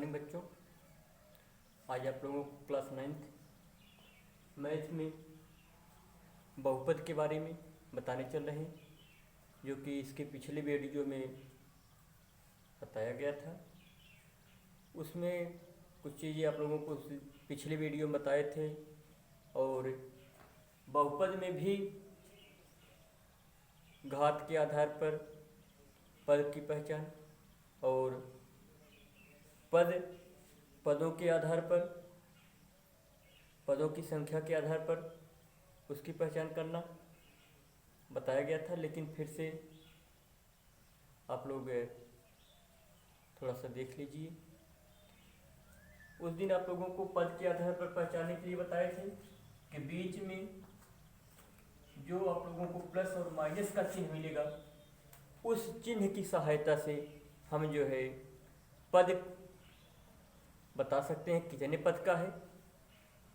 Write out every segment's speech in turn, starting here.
Morning बच्चों। आज आप लोगों को क्लास 9th मैथ में बहुपद के बारे में बताने चल रहे हैं, जो कि इसके पिछले वीडियो में बताया गया था। उसमें कुछ चीज़ें आप लोगों को पिछले वीडियो में बताए थे, और बहुपद में भी घात के आधार पर पद की पहचान और पदों के आधार पर, पदों की संख्या के आधार पर उसकी पहचान करना बताया गया था। लेकिन फिर से आप लोग थोड़ा सा देख लीजिए। उस दिन आप लोगों को पद के आधार पर पहचानने के लिए बताए थे कि बीच में जो आप लोगों को प्लस और माइनस का चिन्ह मिलेगा, उस चिन्ह की सहायता से हम जो है पद बता सकते हैं कितने पद का है,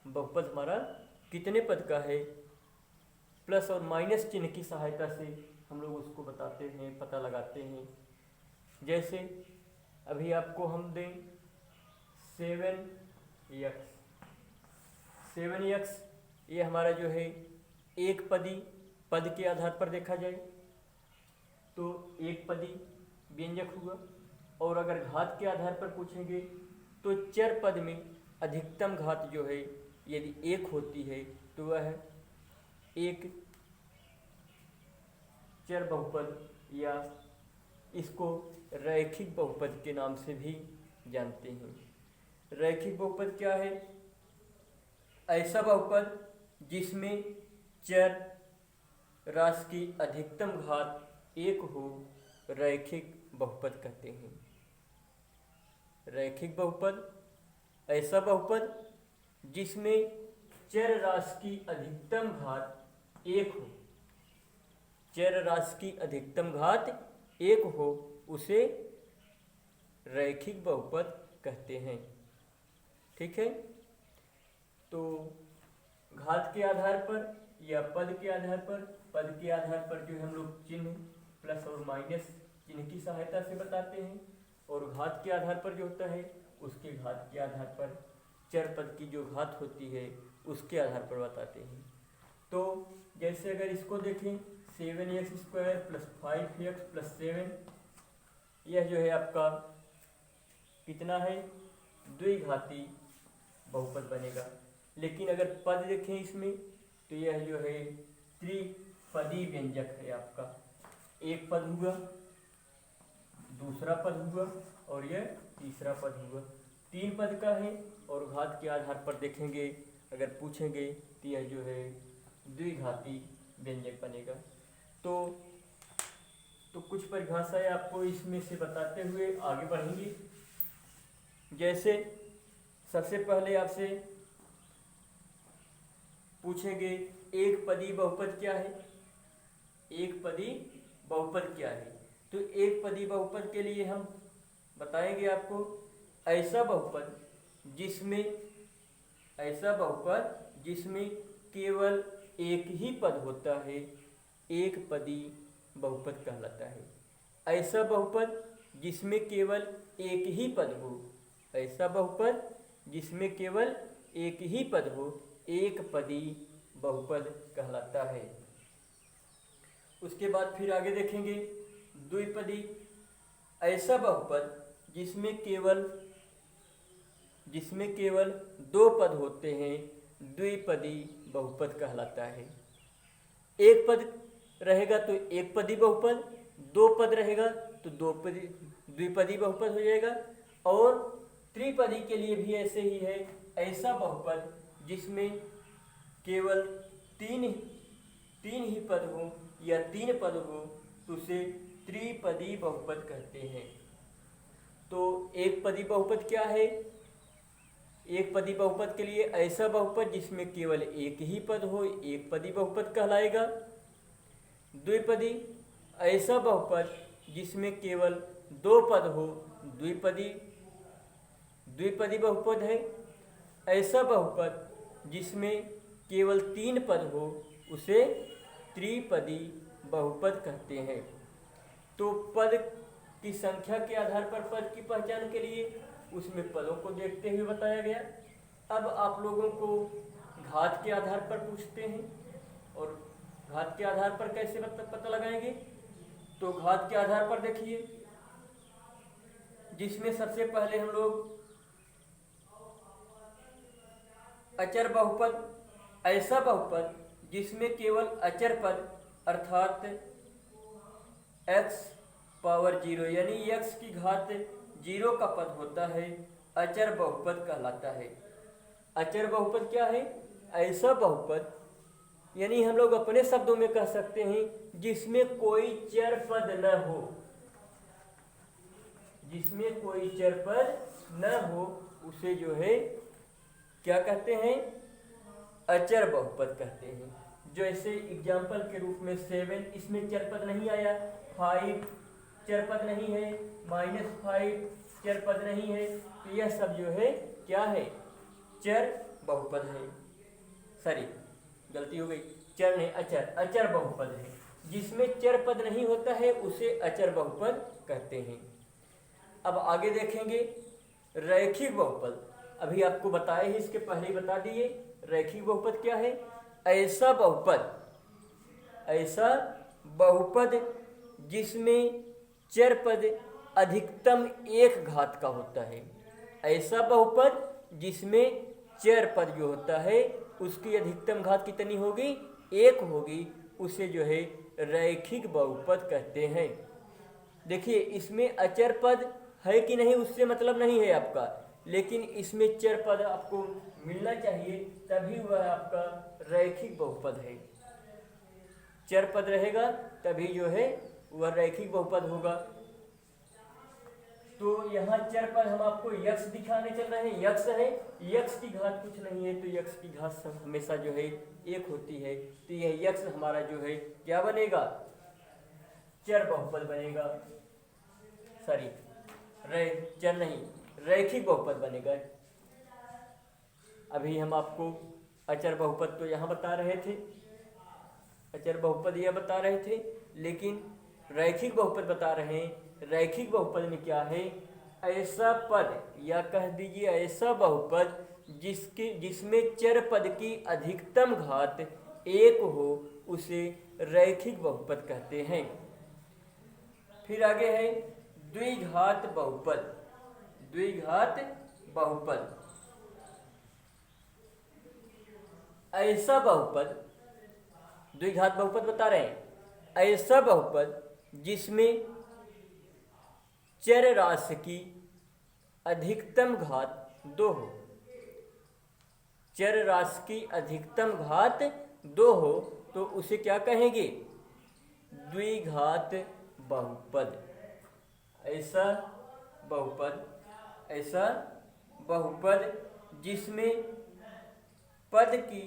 बहुपद हमारा कितने पद का है। प्लस और माइनस चिन्ह की सहायता से हम लोग उसको बताते हैं, पता लगाते हैं। जैसे अभी आपको हम दें 7x, ये हमारा जो है एक पदी पद के आधार पर देखा जाए तो एक पदी व्यंजक हुआ। और अगर घात के आधार पर पूछेंगे तो चर पद में अधिकतम घात जो है यदि एक होती है तो वह एक चर बहुपद, या इसको रैखिक बहुपद के नाम से भी जानते हैं। रैखिक बहुपद क्या है? ऐसा बहुपद जिसमें चर राशि की अधिकतम घात एक हो, रैखिक बहुपद कहते हैं। रैखिक बहुपद ऐसा बहुपद जिसमें चर राशि की अधिकतम घात एक हो, चर राशि की अधिकतम घात एक हो, उसे रैखिक बहुपद कहते हैं। ठीक है, तो घात के आधार पर या पद के आधार पर जो हम लोग चिन्ह प्लस और माइनस चिन्ह की सहायता से बताते हैं, और घात के आधार पर जो होता है उसके घात के आधार पर चर पद की जो घात होती है उसके आधार पर बताते हैं। तो जैसे अगर इसको देखें 7x² + 5x + 7, यह जो है आपका कितना है? द्विघाती बहुपद बनेगा। लेकिन अगर पद देखें इसमें तो यह जो है त्रिपदी व्यंजक है आपका। एक पद हुआ, दूसरा पद हुआ और यह तीसरा पद हुआ। तीन पद का है, और घात के आधार पर देखेंगे अगर पूछेंगे तो यह जो है द्विघाती व्यंजक बनेगा। तो कुछ परिभाषाएं आपको इसमें से बताते हुए आगे बढ़ेंगे। जैसे सबसे पहले आपसे पूछेंगे एक पदी बहुपद क्या है? एक पदी बहुपद क्या है? तो एक पदी बहुपद के लिए हम बताएंगे आपको ऐसा बहुपद जिसमें केवल एक ही पद होता है, एक पदी बहुपद कहलाता है। ऐसा बहुपद जिसमें केवल एक ही पद हो, ऐसा बहुपद जिसमें केवल एक ही पद हो, एक पदी बहुपद कहलाता है। उसके बाद फिर आगे देखेंगे द्विपदी, ऐसा बहुपद जिसमें केवल दो पद होते हैं, द्विपदी बहुपद कहलाता है। एक पद रहेगा तो एक पदी बहुपद, दो पद रहेगा तो द्विपदी बहुपद हो जाएगा। और त्रिपदी के लिए भी ऐसे ही है, ऐसा बहुपद जिसमें केवल तीन ही पद हो या तीन पद हो तो उसे त्रिपदी बहुपद कहते हैं। तो एक पदी बहुपद क्या है? एक पदी बहुपद के लिए ऐसा बहुपद जिसमें केवल एक ही पद हो, एक पदी बहुपद कहलाएगा। द्विपदी ऐसा बहुपद जिसमें केवल दो पद हो, द्विपदी बहुपद है। ऐसा बहुपद जिसमें केवल तीन पद हो, उसे त्रिपदी बहुपद कहते हैं। तो पद की संख्या के आधार पर पद की पहचान के लिए उसमें पदों को देखते हुए बताया गया। अब आप लोगों को घात के आधार पर पूछते हैं, और घात के आधार पर कैसे पता लगाएंगे? तो घात के आधार पर देखिए, जिसमें सबसे पहले हम लोग अचर बहुपद, ऐसा बहुपद जिसमें केवल अचर पद अर्थात x पावर 0 यानी x की घात 0 का पद होता है, अचर बहुपद कहलाता है। अचर बहुपद क्या है? ऐसा बहुपद, यानी हम लोग अपने शब्दों में कह सकते हैं जिसमें कोई चर पद न हो, जिसमें कोई चर पद न हो उसे जो है क्या कहते हैं? अचर बहुपद कहते हैं। जैसे एग्जाम्पल के रूप में 7, इसमें चर पद नहीं आया, 5 चर पद नहीं है, -5 चर पद नहीं है, तो यह सब जो है क्या है? चर बहुपद है। सॉरी, गलती हो गई, चर नहीं, अचर, अचर बहुपद है। जिसमें चर पद नहीं होता है उसे अचर बहुपद कहते हैं। अब आगे देखेंगे रैखिक बहुपद। अभी आपको बताए ही, इसके पहले ही बता दिए। रैखिक बहुपद क्या है? ऐसा बहुपद, ऐसा बहुपद जिसमें चर पद अधिकतम 1 घात का होता है। ऐसा बहुपद जिसमें चर पद जो होता है उसकी अधिकतम घात कितनी होगी? 1 होगी, उसे जो है रैखिक बहुपद कहते हैं। देखिए, इसमें अचर पद है कि नहीं उससे मतलब नहीं है आपका, लेकिन इसमें चर पद आपको मिलना चाहिए, तभी वह आपका रैखिक बहुपद है। चर पद रहेगा तभी जो है वह रैखिक बहुपद होगा। तो यहाँ चर पद हम आपको यक्स दिखाने चल रहे हैं, यक्स है, यक्स की घात कुछ नहीं है, तो यक्स की घात हमेशा जो है 1 होती है, तो यह यक्स हमारा जो है क्या बनेगा? चर बहुपद बनेगा। सॉरी, चर नहीं, रैखिक बहुपद बनेगा। अभी हम आपको अचर बहुपद तो यहाँ बता रहे थे, अचर बहुपद यह बता रहे थे, लेकिन रैखिक बहुपद बता रहे हैं। रैखिक बहुपद में क्या है? ऐसा पद, या कह दीजिए ऐसा बहुपद जिसमें चर पद की अधिकतम घात 1 हो उसे रैखिक बहुपद कहते हैं। फिर आगे है द्विघात बहुपद। द्विघात बहुपद ऐसा बहुपद, द्विघात बहुपद बता रहे हैं, ऐसा बहुपद जिसमें चर राशि की अधिकतम घात 2 हो। चर राशि की अधिकतम घात 2 हो तो उसे क्या कहेंगे? द्विघात बहुपद। ऐसा बहुपद, ऐसा बहुपद जिसमें पद की,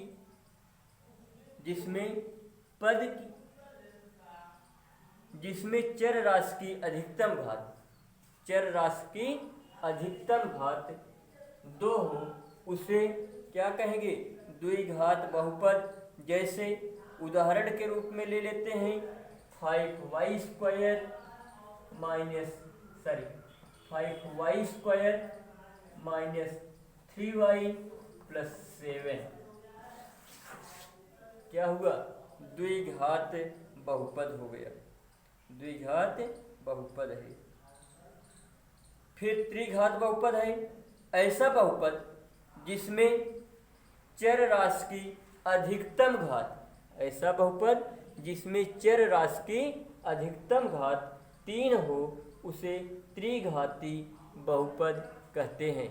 जिसमें चर राशि की अधिकतम घात, चर राशि की अधिकतम घात 2 हो उसे क्या कहेंगे? द्विघात बहुपद। जैसे उदाहरण के रूप में ले लेते हैं 5y square minus 3y plus 7, क्या हुआ? द्विघात बहुपद हो गया, द्विघात बहुपद है। फिर त्रिघात बहुपद है, ऐसा बहुपद जिसमें चर राशि की अधिकतम घात, ऐसा बहुपद जिसमें चर राशि की अधिकतम घात 3 हो उसे त्रिघाती बहुपद कहते हैं।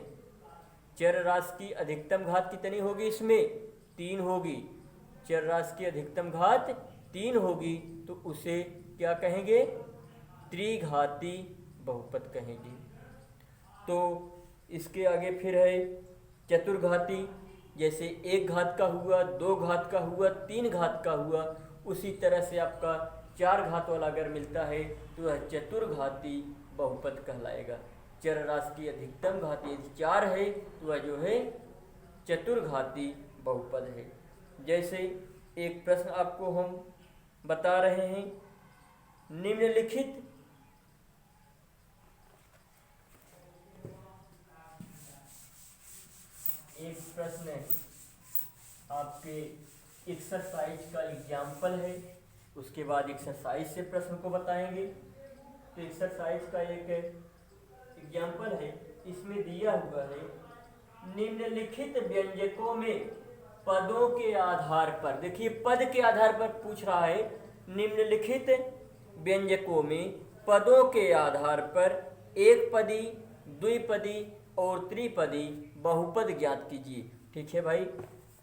चर राशि की अधिकतम घात कितनी होगी? इसमें 3 होगी। चर राशि की अधिकतम घात 3 होगी तो उसे क्या कहेंगे? त्रिघाती बहुपद कहेंगे। तो इसके आगे फिर है चतुर्घाती। जैसे 1 घात का हुआ, 2 घात का हुआ, 3 घात का हुआ, उसी तरह से आपका 4 घात वाला अगर मिलता है तो वह चतुर्घाती बहुपद कहलाएगा। चर राशि की अधिकतम घात यदि 4 है तो वह जो है चतुर्घाती बहुपद है। जैसे एक प्रश्न आपको हम बता रहे हैं, प्रश्न आपके एक्सरसाइज का एग्जाम्पल है, उसके बाद एक्सरसाइज से प्रश्न को बताएंगे। तो एक्सरसाइज का एक एग्जाम्पल है, इसमें दिया हुआ है निम्नलिखित व्यंजकों में पदों के आधार पर, देखिए पद के आधार पर पूछ रहा है, निम्नलिखित व्यंजकों में पदों के आधार पर एक पदी, द्विपदी और त्रिपदी बहुपद ज्ञात कीजिए। ठीक है भाई,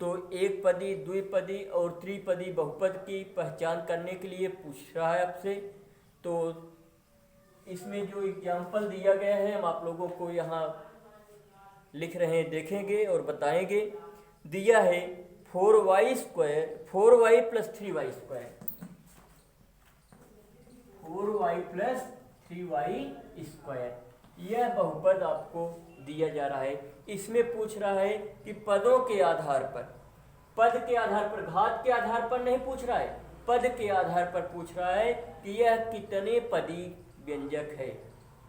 तो एक पदी, द्विपदी और त्रिपदी बहुपद की पहचान करने के लिए पूछ रहा है आपसे। तो इसमें जो एग्जाम्पल दिया गया है हम आप लोगों को यहाँ लिख रहे हैं, देखेंगे और बताएंगे। दिया है 4y square 4y plus 3y square, 4y plus 3y square, यह बहुपद आपको दिया जा रहा है। इसमें पूछ रहा है कि पदों के आधार पर, पद के आधार पर, घात के आधार पर नहीं पूछ रहा है, पद के आधार पर पूछ रहा है कि यह कितने पदी व्यंजक है,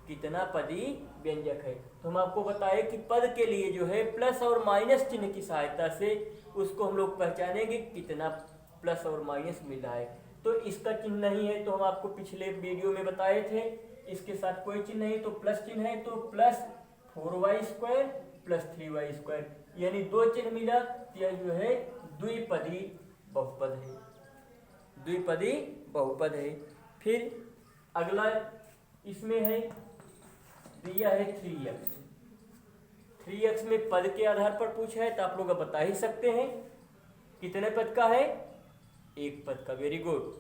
कितना पदी व्यंजक है। तो हम आपको बताएं कि पद के लिए जो है प्लस और माइनस चिन्ह की सहायता से उसको हम लोग पहचानेंगे कितना प्लस और माइनस मिला है। तो इसका चिन्ह नहीं है, तो हम आपको पिछले वीडियो में बताए थे, इसके साथ कोई चिन्ह नहीं, तो प्लस चिन्ह है, तो plus 4y square plus 3y square, यानी दो चिन्ह मिला, तो यह जो है द्विपदी बहुपद है, द्विपदी बहुपद है। फिर अगला इसमें है, दिया है 3x, 3x में पद के आधार पर पूछा है, तो आप लोग बता ही सकते हैं कितने पद का है, एक पद का। वेरी गुड,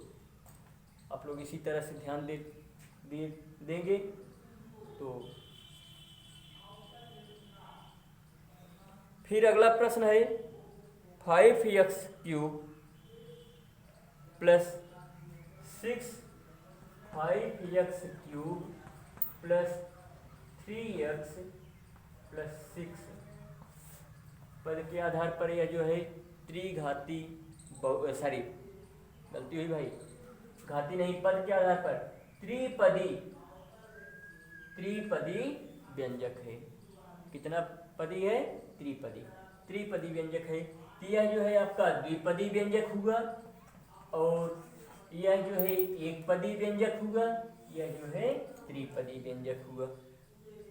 आप लोग इसी तरह से ध्यान देंगे। तो फिर अगला प्रश्न है 5x cube plus 6 5x cube plus 3x plus 6, पद के आधार पर यह जो है त्रिघाती, सॉरी गलती हुई भाई, घाती नहीं, पद के आधार पर त्रिपदी, त्रिपदी व्यंजक है। कितना पदी है, त्रिपदी, त्रिपदी व्यंजक है। यह जो है आपका द्विपदी व्यंजक हुआ, और यह जो है एक पदी व्यंजक हुआ, यह जो है त्रिपदी व्यंजक हुआ।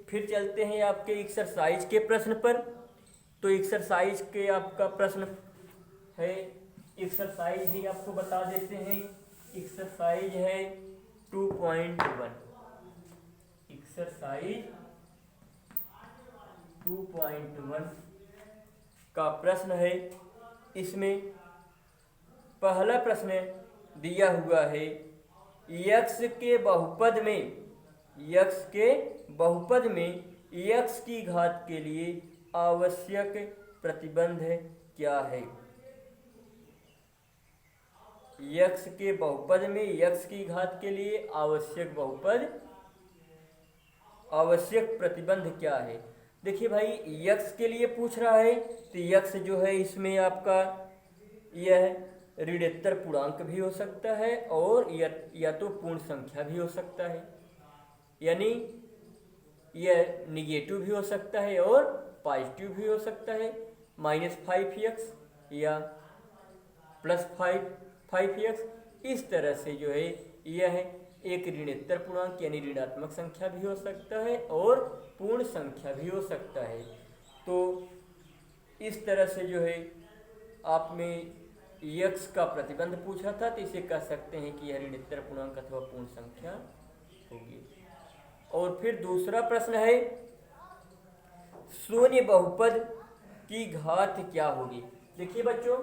फिर चलते हैं आपके एक्सरसाइज के प्रश्न पर। तो एक्सरसाइज के आपका प्रश्न है, एक्सरसाइज ही आपको बता देते हैं। एक्सरसाइज है 2.1, एक्सरसाइज 2.1 का प्रश्न है। इसमें पहला प्रश्न दिया हुआ है, यक्स के बहुपद में, यक्स के बहुपद में यक्स की घात के लिए आवश्यक प्रतिबंध क्या है। यक्स के बहुपद में यक्स की घात के लिए आवश्यक बहुपद, आवश्यक प्रतिबंध क्या है। देखिए भाई, यक्स के लिए पूछ रहा है, तो यक्स जो है इसमें आपका यह ऋणोत्तर पूर्णांक भी हो सकता है, और या तो पूर्ण संख्या भी हो सकता है, यानी यह निगेटिव भी हो सकता है और पॉजिटिव भी हो सकता है, -5x या +5x। इस तरह से जो है यह एक ऋणोत्तर पूर्णांक यानी ऋणात्मक संख्या भी हो सकता है और पूर्ण संख्या भी हो सकता है। तो इस तरह से जो है आप में यक्स का प्रतिबंध पूछा था, तो इसे कह सकते हैं कि यह ऋणोत्तर पूर्णांक अथवा पूर्ण संख्या होगी। और फिर दूसरा प्रश्न है, शून्य बहुपद की घात क्या होगी। देखिए बच्चों,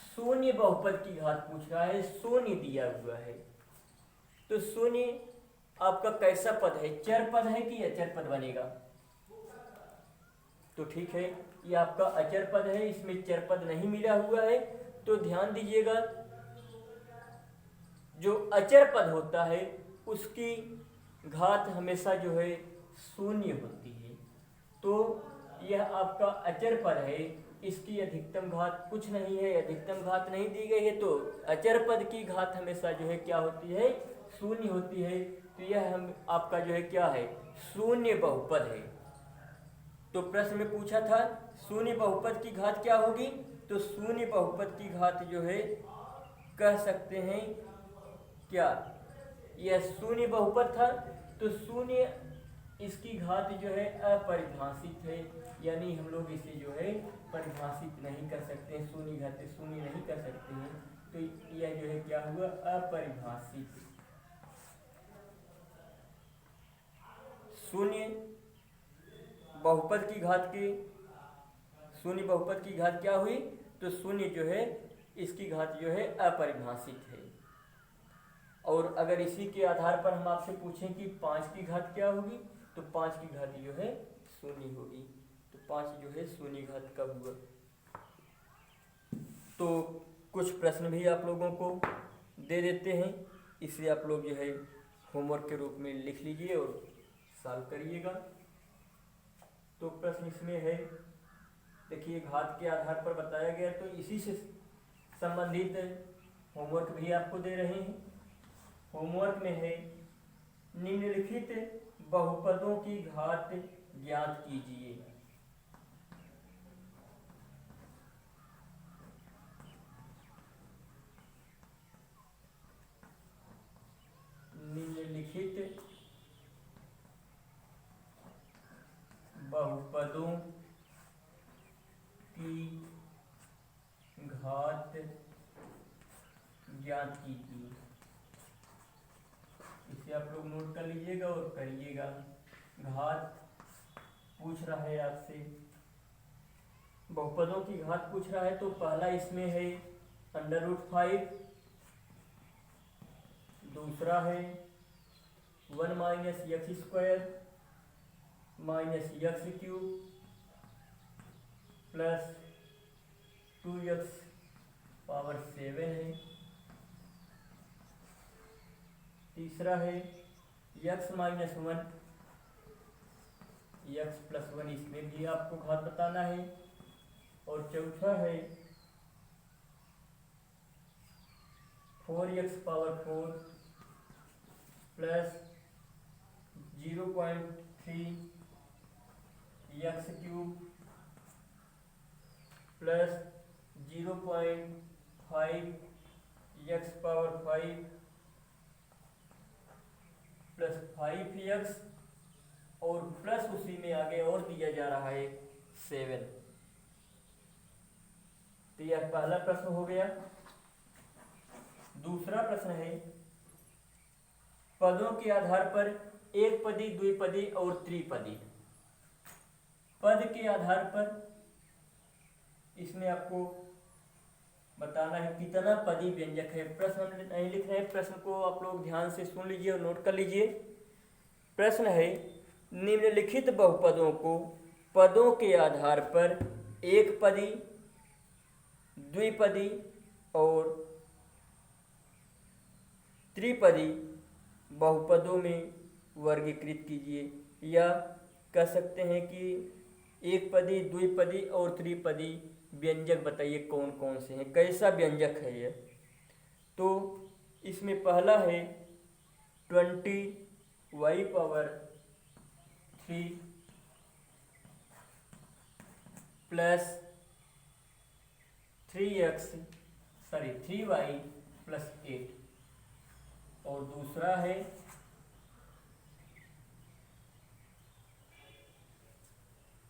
शून्य बहुपद की घात पूछ रहा है, शून्य दिया हुआ है, तो शून्य आपका कैसा पद है, चर पद है कि अचर पद बनेगा। तो ठीक है, ये आपका अचर पद है, इसमें चर पद नहीं मिला हुआ है। तो ध्यान दीजिएगा, जो अचर पद होता है उसकी घात हमेशा जो है शून्य होती है। तो यह आपका अचर पद है, इसकी अधिकतम घात कुछ नहीं है, अधिकतम घात नहीं दी गई है, तो अचर पद की घात हमेशा जो है क्या होती है, शून्य होती है। तो यह हम आपका जो है क्या है, शून्य बहुपद है। तो प्रश्न में पूछा था शून्य बहुपद की घात क्या होगी, तो शून्य बहुपद की घात जो है कह सकते हैं क्या, यह शून्य बहुपद था तो शून्य इसकी घात जो है अपरिभाषित है, यानी हम लोग इसे जो है परिभाषित नहीं कर सकते हैं, शून्य घात शून्य नहीं कर सकते हैं, तो यह जो है क्या हुआ अपरिभाषित। शून्य बहुपद की घात के शून्य बहुपद की घात क्या हुई, तो शून्य जो है इसकी घात जो है अपरिभाषित है। और अगर इसी के आधार पर हम आपसे पूछें कि 5 की घात क्या होगी, तो 5 की घात जो है शून्य होगी, तो 5 जो है शून्य घात का हुआ। तो कुछ प्रश्न भी आप लोगों को दे देते हैं, इसे आप लोग जो है होमवर्क के रूप में लिख लीजिए और सॉल्व करिएगा। तो प्रश्न इसमें है, देखिए घात के आधार पर बताया गया, तो इसी से संबंधित होमवर्क भी आपको दे रहे हैं। होमवर्क में है निम्नलिखित बहुपदों की घात ज्ञात कीजिए। निम्नलिखित बहुपदों की घात ज्ञात कीजिए। इसे आप लोग नोट कर लीजिएगा और करिएगा। घात पूछ रहा है आपसे, बहुपदों की घात पूछ रहा है, तो पहला इसमें है √5, दूसरा है 1 - x² - x³ प्लस 2x⁻7 है। तीसरा है x - 1 x+1, इसमें भी आपको घात बताना है। और चौथा है 4x⁴ plus 0.3 x³ plus 0.5 x⁵ plus 5x और प्लस उसी में आगे और दिया जा रहा है 7। तो यह पहला प्रश्न हो गया। दूसरा प्रश्न है पदों के आधार पर एक पदी, द्विपदी और त्रिपदी। पद के आधार पर इसमें आपको बताना है कितना पदी व्यंजक है। प्रश्न नहीं लिख रहे हैं, प्रश्न को आप लोग ध्यान से सुन लीजिए और नोट कर लीजिए। प्रश्न है निम्नलिखित बहुपदों को पदों के आधार पर एक पदी, द्विपदी और त्रिपदी बहुपदों में वर्गीकृत कीजिए, या कह सकते हैं कि एक पदी, द्विपदी और त्रिपदी व्यंजक बताइए कौन कौन से हैं, कैसा व्यंजक है यह। तो इसमें पहला है 20y⁻3 प्लस 3y+8। और दूसरा है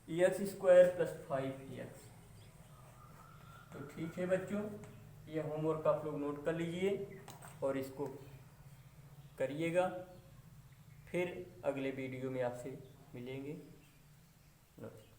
x² + 5x। तो ठीक है बच्चों, ये होमवर्क आप लोग नोट कर लीजिए और इसको करिएगा। फिर अगले वीडियो में आपसे मिलेंगे। नमस्कार।